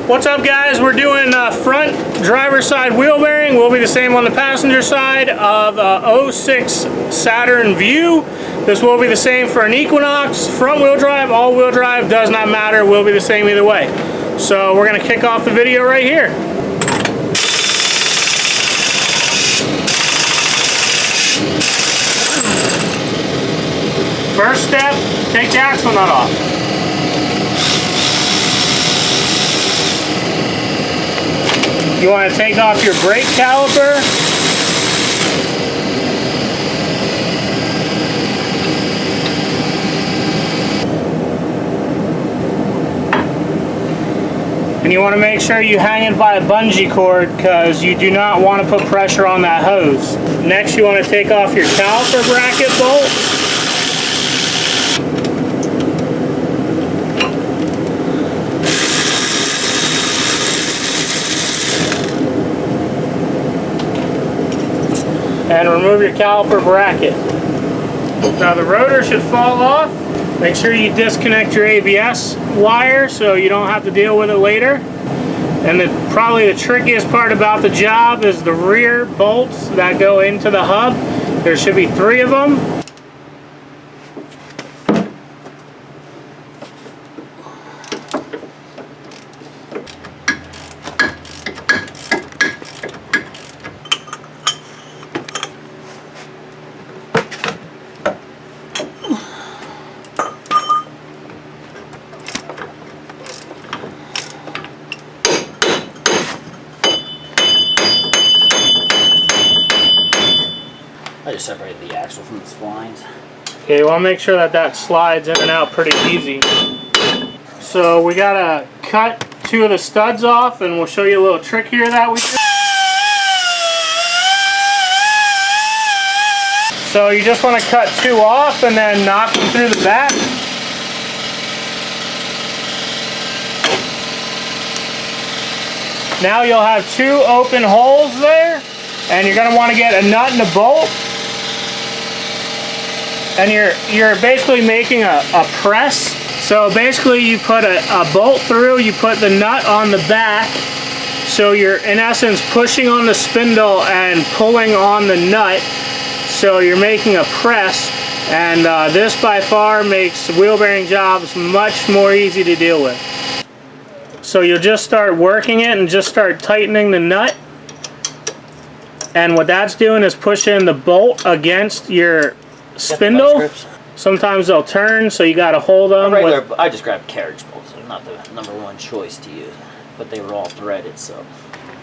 What's up, guys? We're doing front driver's side wheel bearing. Will be the same on the passenger side of 06 Saturn Vue. This will be the same for an Equinox. Front wheel drive, all wheel drive, does not matter. Will be the same either way. So we're going to kick off the video right here. First step, take the axle nut off. You want to take off your brake caliper. And you want to make sure you hang it by a bungee cord because you do not want to put pressure on that hose. Next, you want to take off your caliper bracket bolt. And remove your caliper bracket. Now the rotor should fall off. Make sure you disconnect your ABS wire so you don't have to deal with it later. And probably the trickiest part about the job is the rear bolts that go into the hub. There should be 3 of them. I just separated the axle from the splines. Okay, you want to make sure that that slides in and out pretty easy. So we gotta cut 2 of the studs off, and we'll show you a little trick here that we do. So you just want to cut 2 off and then knock them through the back. Now you'll have 2 open holes there, and you're going to want to get a nut and a bolt. And you're basically making a press. So basically you put a bolt through, you put the nut on the back, so you're in essence pushing on the spindle and pulling on the nut, so you're making a press. And this by far makes wheel bearing jobs much more easy to deal with. So you'll just start working it and just start tightening the nut. And what that's doing is pushing the bolt against your spindle. Sometimes they'll turn, so you got to hold them. I just grabbed carriage bolts. They're not the #1 choice to use, but they were all threaded. So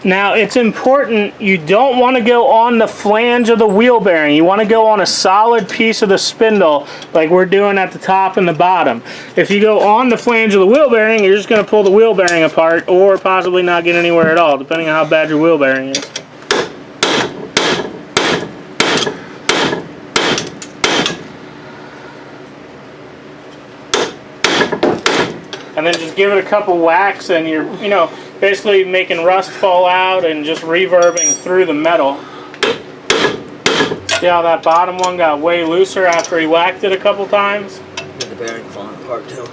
now it's important, you don't want to go on the flange of the wheel bearing. You want to go on a solid piece of the spindle like we're doing at the top and the bottom. If you go on the flange of the wheel bearing, you're just going to pull the wheel bearing apart or possibly not get anywhere at all, depending on how bad your wheel bearing is. And then just give it a couple whacks and you're, basically making rust fall out and just reverbing through the metal. See how that bottom one got way looser after he whacked it a couple times? The bearing falling apart too.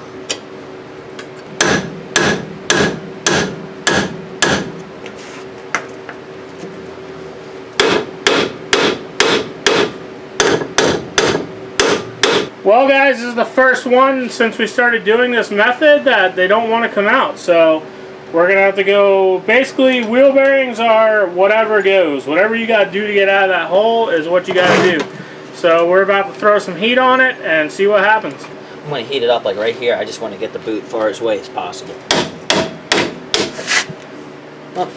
Well, guys, this is the first one since we started doing this method that they don't want to come out. So we're going to have to go, basically wheel bearings are whatever goes. Whatever you got to do to get out of that hole is what you got to do. So we're about to throw some heat on it and see what happens. I'm going to heat it up like right here. I just want to get the boot far away as possible. Oh.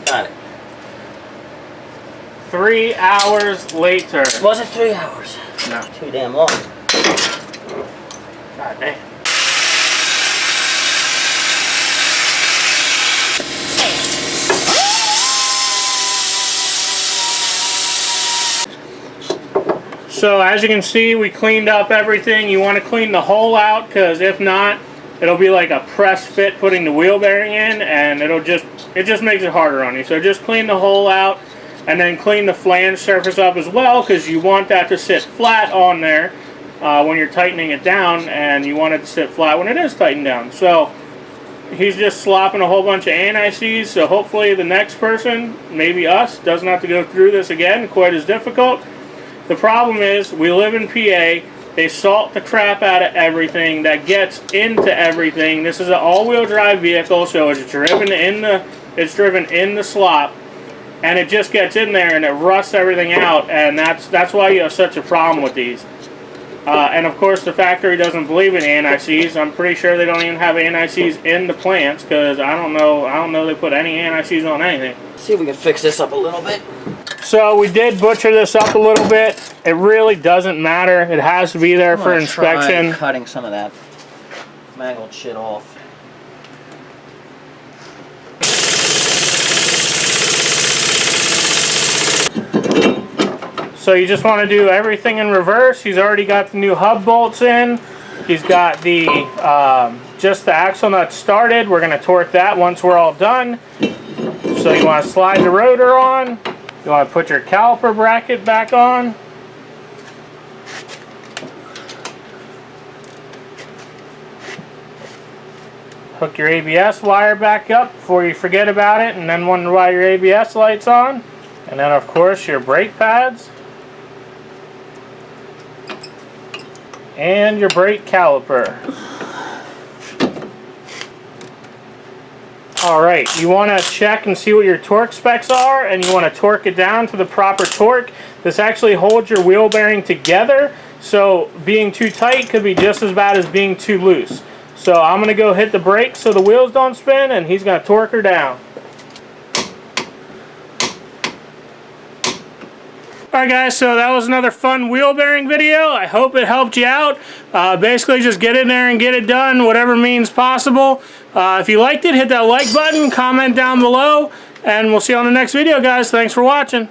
Got it. 3 hours later. Was it 3 hours? No. Too damn long. God damn. So as you can see, we cleaned up everything. You want to clean the hole out, because if not, it'll be like a press fit putting the wheel bearing in, and it just makes it harder on you. So just clean the hole out, and then clean the flange surface up as well, because you want that to sit flat on there when you're tightening it down, and you want it to sit flat when it is tightened down. So he's just slopping a whole bunch of anti-seize, so hopefully the next person, maybe us, doesn't have to go through this again quite as difficult. The problem is, we live in PA. They salt the crap out of everything that gets into everything. This is an all-wheel drive vehicle, so it's driven in the slop, and it just gets in there and it rusts everything out, and that's why you have such a problem with these. And of course, the factory doesn't believe in anti-seize. I'm pretty sure they don't even have anti-seize in the plants, because I don't know they put any anti-seize on anything. Let's see if we can fix this up a little bit. So we did butcher this up a little bit. It really doesn't matter. It has to be there for inspection. Try cutting some of that mangled shit off. So you just want to do everything in reverse. He's already got the new hub bolts in. He's got the just the axle nut started. We're going to torque that once we're all done. So you want to slide the rotor on. You want to put your caliper bracket back on. Hook your ABS wire back up before you forget about it, and then wonder why your ABS light's on. And then of course your brake pads. And your brake caliper. Alright, you want to check and see what your torque specs are, and you want to torque it down to the proper torque. This actually holds your wheel bearing together, so being too tight could be just as bad as being too loose. So I'm going to go hit the brakes so the wheels don't spin, and he's going to torque her down. Alright guys, so that was another fun wheel bearing video. I hope it helped you out. Basically just get in there and get it done, whatever means possible. If you liked it, hit that like button, comment down below, and we'll see you on the next video guys. Thanks for watching.